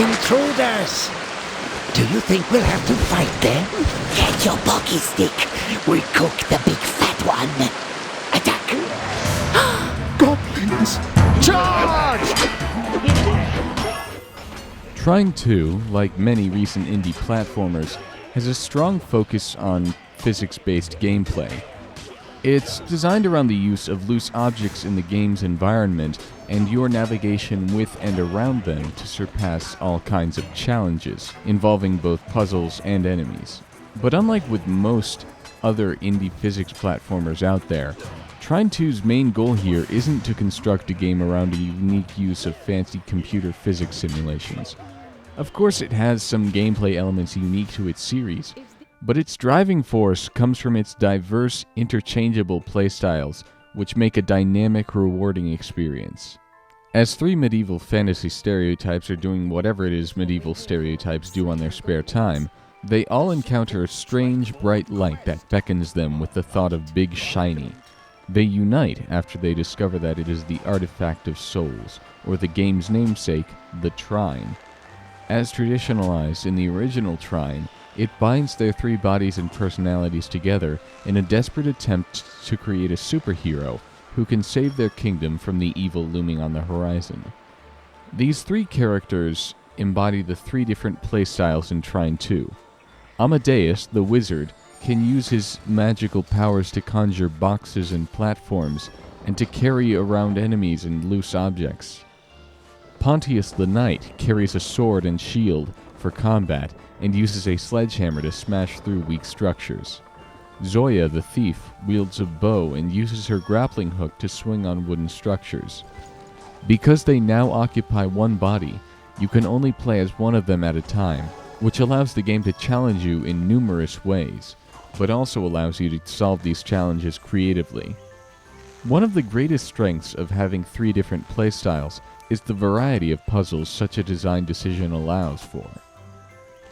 Intruders! Do you think we'll have to fight them? Get your pocky stick. We'll cook the big fat one. Attack! Goblins! Charge! Trine 2, like many recent indie platformers, has a strong focus on physics-based gameplay. It's designed around the use of loose objects in the game's environment and your navigation with and around them to surpass all kinds of challenges, involving both puzzles and enemies. But unlike with most other indie physics platformers out there, Trine 2's main goal here isn't to construct a game around a unique use of fancy computer physics simulations. Of course, it has some gameplay elements unique to its series, but its driving force comes from its diverse, interchangeable playstyles, which make a dynamic, rewarding experience. As three medieval fantasy stereotypes are doing whatever it is medieval stereotypes do on their spare time, they all encounter a strange, bright light that beckons them with the thought of big shiny. They unite after they discover that it is the artifact of souls, or the game's namesake, the Trine. As traditionalized in the original Trine, it binds their three bodies and personalities together in a desperate attempt to create a superhero who can save their kingdom from the evil looming on the horizon. These three characters embody the three different playstyles in Trine 2. Amadeus, the wizard, can use his magical powers to conjure boxes and platforms and to carry around enemies and loose objects. Pontius the knight carries a sword and shield for combat and uses a sledgehammer to smash through weak structures. Zoya the thief wields a bow and uses her grappling hook to swing on wooden structures. Because they now occupy one body, you can only play as one of them at a time, which allows the game to challenge you in numerous ways, but also allows you to solve these challenges creatively. One of the greatest strengths of having three different playstyles is the variety of puzzles such a design decision allows for.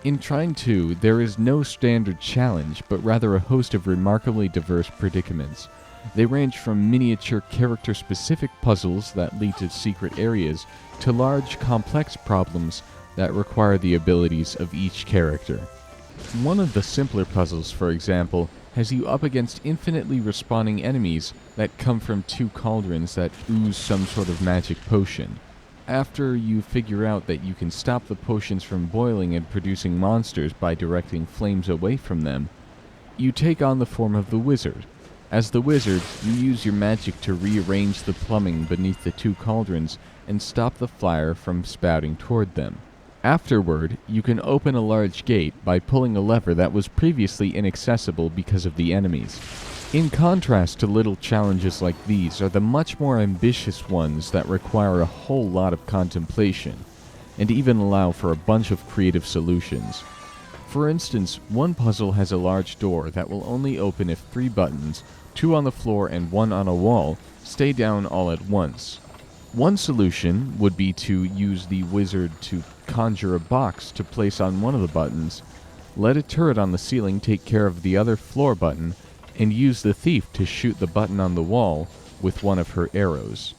In Trine 2, there is no standard challenge, but rather a host of remarkably diverse predicaments. They range from miniature character-specific puzzles that lead to secret areas, to large, complex problems that require the abilities of each character. One of the simpler puzzles, for example, has you up against infinitely respawning enemies that come from two cauldrons that ooze some sort of magic potion. After you figure out that you can stop the potions from boiling and producing monsters by directing flames away from them, you take on the form of the wizard. As the wizard, you use your magic to rearrange the plumbing beneath the two cauldrons and stop the fire from spouting toward them. Afterward, you can open a large gate by pulling a lever that was previously inaccessible because of the enemies. In contrast to little challenges like these are the much more ambitious ones that require a whole lot of contemplation, and even allow for a bunch of creative solutions. For instance, one puzzle has a large door that will only open if three buttons, two on the floor and one on a wall, stay down all at once. One solution would be to use the wizard to conjure a box to place on one of the buttons, let a turret on the ceiling take care of the other floor button, and use the thief to shoot the button on the wall with one of her arrows.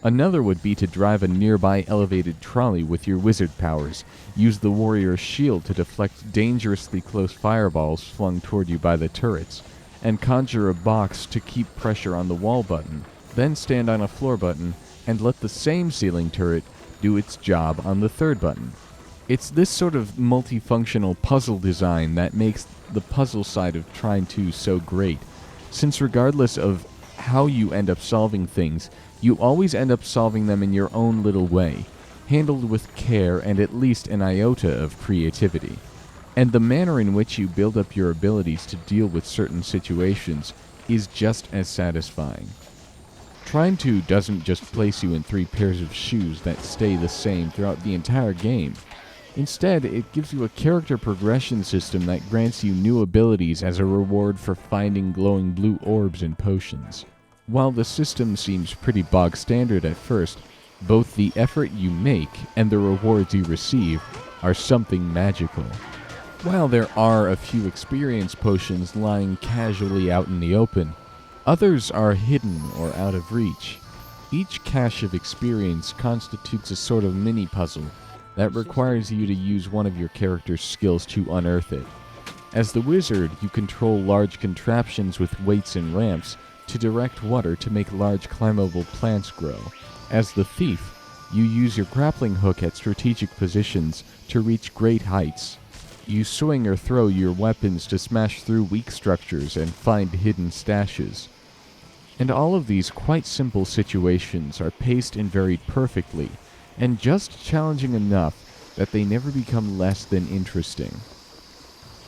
Another would be to drive a nearby elevated trolley with your wizard powers, use the warrior's shield to deflect dangerously close fireballs flung toward you by the turrets, and conjure a box to keep pressure on the wall button, then stand on a floor button and let the same ceiling turret do its job on the third button. It's this sort of multifunctional puzzle design that makes the puzzle side of Trine 2 so great, since regardless of how you end up solving things, you always end up solving them in your own little way, handled with care and at least an iota of creativity. And the manner in which you build up your abilities to deal with certain situations is just as satisfying. Trine 2 doesn't just place you in three pairs of shoes that stay the same throughout the entire game. Instead, it gives you a character progression system that grants you new abilities as a reward for finding glowing blue orbs and potions. While the system seems pretty bog standard at first, both the effort you make and the rewards you receive are something magical. While there are a few experience potions lying casually out in the open, others are hidden or out of reach. Each cache of experience constitutes a sort of mini-puzzle, that requires you to use one of your character's skills to unearth it. As the wizard, you control large contraptions with weights and ramps to direct water to make large climbable plants grow. As the thief, you use your grappling hook at strategic positions to reach great heights. You swing or throw your weapons to smash through weak structures and find hidden stashes. And all of these quite simple situations are paced and varied perfectly, and just challenging enough that they never become less than interesting.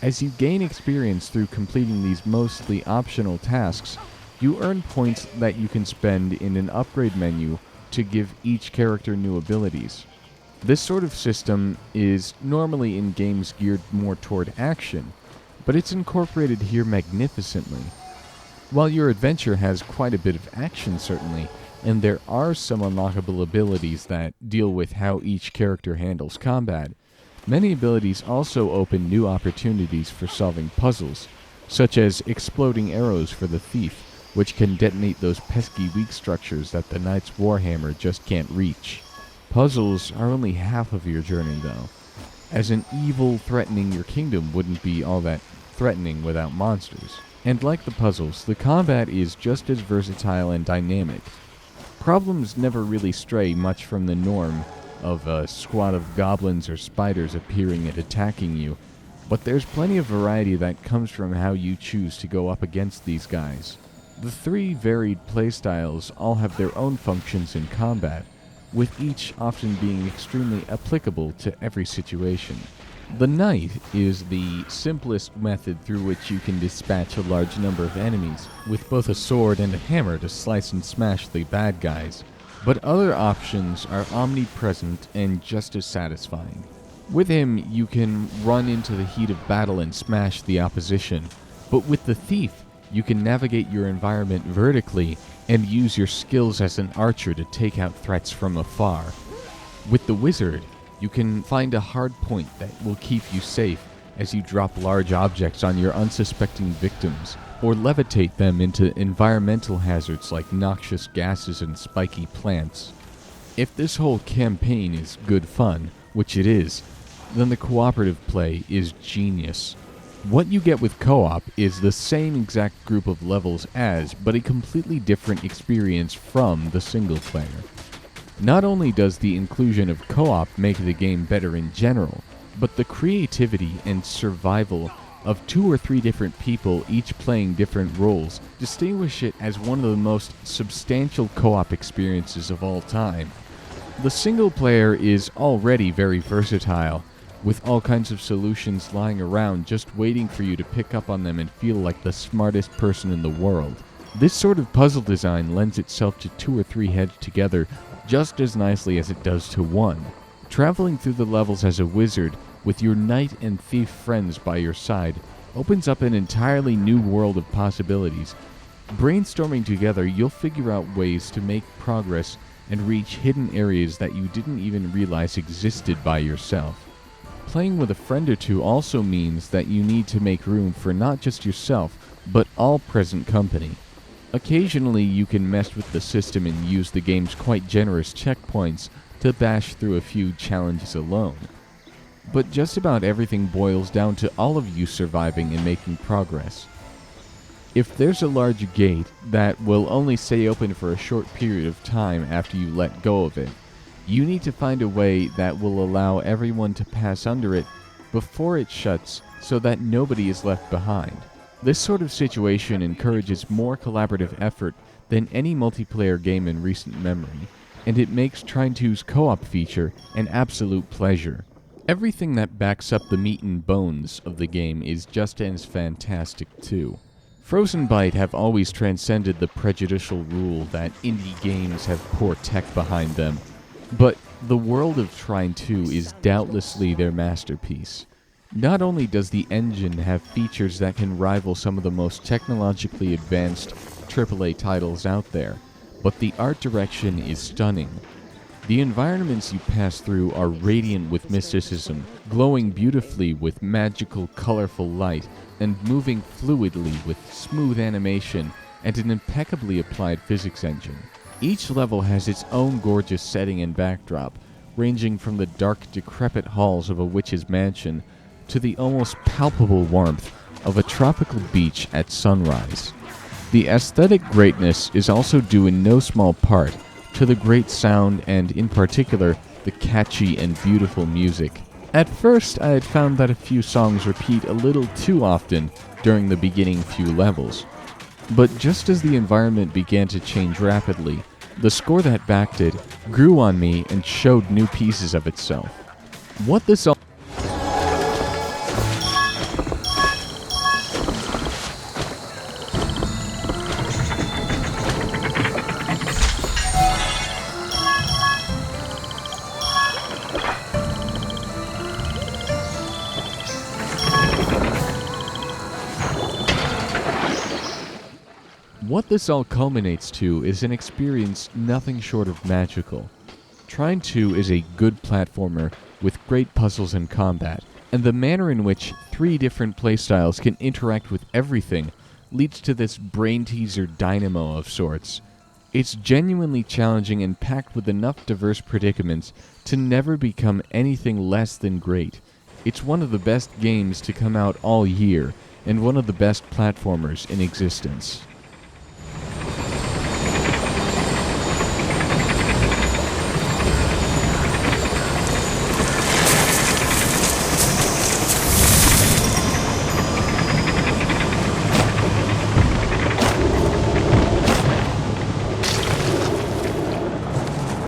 As you gain experience through completing these mostly optional tasks, you earn points that you can spend in an upgrade menu to give each character new abilities. This sort of system is normally in games geared more toward action, but it's incorporated here magnificently. While your adventure has quite a bit of action certainly, and there are some unlockable abilities that deal with how each character handles combat, many abilities also open new opportunities for solving puzzles, such as exploding arrows for the thief, which can detonate those pesky weak structures that the knight's warhammer just can't reach. Puzzles are only half of your journey though, as an evil threatening your kingdom wouldn't be all that threatening without monsters. And like the puzzles, the combat is just as versatile and dynamic. Problems never really stray much from the norm of a squad of goblins or spiders appearing and attacking you, but there's plenty of variety that comes from how you choose to go up against these guys. The three varied playstyles all have their own functions in combat, with each often being extremely applicable to every situation. The knight is the simplest method through which you can dispatch a large number of enemies, with both a sword and a hammer to slice and smash the bad guys, but other options are omnipresent and just as satisfying. With him, you can run into the heat of battle and smash the opposition, but with the thief, you can navigate your environment vertically and use your skills as an archer to take out threats from afar. With the wizard, you can find a hard point that will keep you safe as you drop large objects on your unsuspecting victims, or levitate them into environmental hazards like noxious gases and spiky plants. If this whole campaign is good fun, which it is, then the cooperative play is genius. What you get with co-op is the same exact group of levels as, but a completely different experience from the single player. Not only does the inclusion of co-op make the game better in general, but the creativity and survival of 2 or 3 different people each playing different roles distinguish it as one of the most substantial co-op experiences of all time. The single player is already very versatile, with all kinds of solutions lying around just waiting for you to pick up on them and feel like the smartest person in the world. This sort of puzzle design lends itself to 2 or 3 heads together just as nicely as it does to one. Traveling through the levels as a wizard with your knight and thief friends by your side opens up an entirely new world of possibilities. Brainstorming together, you'll figure out ways to make progress and reach hidden areas that you didn't even realize existed by yourself. Playing with a friend or two also means that you need to make room for not just yourself, but all present company. Occasionally, you can mess with the system and use the game's quite generous checkpoints to bash through a few challenges alone. But just about everything boils down to all of you surviving and making progress. If there's a large gate that will only stay open for a short period of time after you let go of it, you need to find a way that will allow everyone to pass under it before it shuts so that nobody is left behind. This sort of situation encourages more collaborative effort than any multiplayer game in recent memory, and it makes Trine 2's co-op feature an absolute pleasure. Everything that backs up the meat and bones of the game is just as fantastic too. Frozen Byte have always transcended the prejudicial rule that indie games have poor tech behind them, but the world of Trine 2 is doubtlessly their masterpiece. Not only does the engine have features that can rival some of the most technologically advanced AAA titles out there, but the art direction is stunning. The environments you pass through are radiant with mysticism, glowing beautifully with magical, colorful light, and moving fluidly with smooth animation and an impeccably applied physics engine. Each level has its own gorgeous setting and backdrop, ranging from the dark, decrepit halls of a witch's mansion to the almost palpable warmth of a tropical beach at sunrise. The aesthetic greatness is also due in no small part to the great sound and, in particular, the catchy and beautiful music. At first, I had found that a few songs repeat a little too often during the beginning few levels. But just as the environment began to change rapidly, the score that backed it grew on me and showed new pieces of itself. What this all What this all culminates to is an experience nothing short of magical. Trine 2 is a good platformer with great puzzles and combat, and the manner in which 3 different playstyles can interact with everything leads to this brain-teaser dynamo of sorts. It's genuinely challenging and packed with enough diverse predicaments to never become anything less than great. It's one of the best games to come out all year, and one of the best platformers in existence.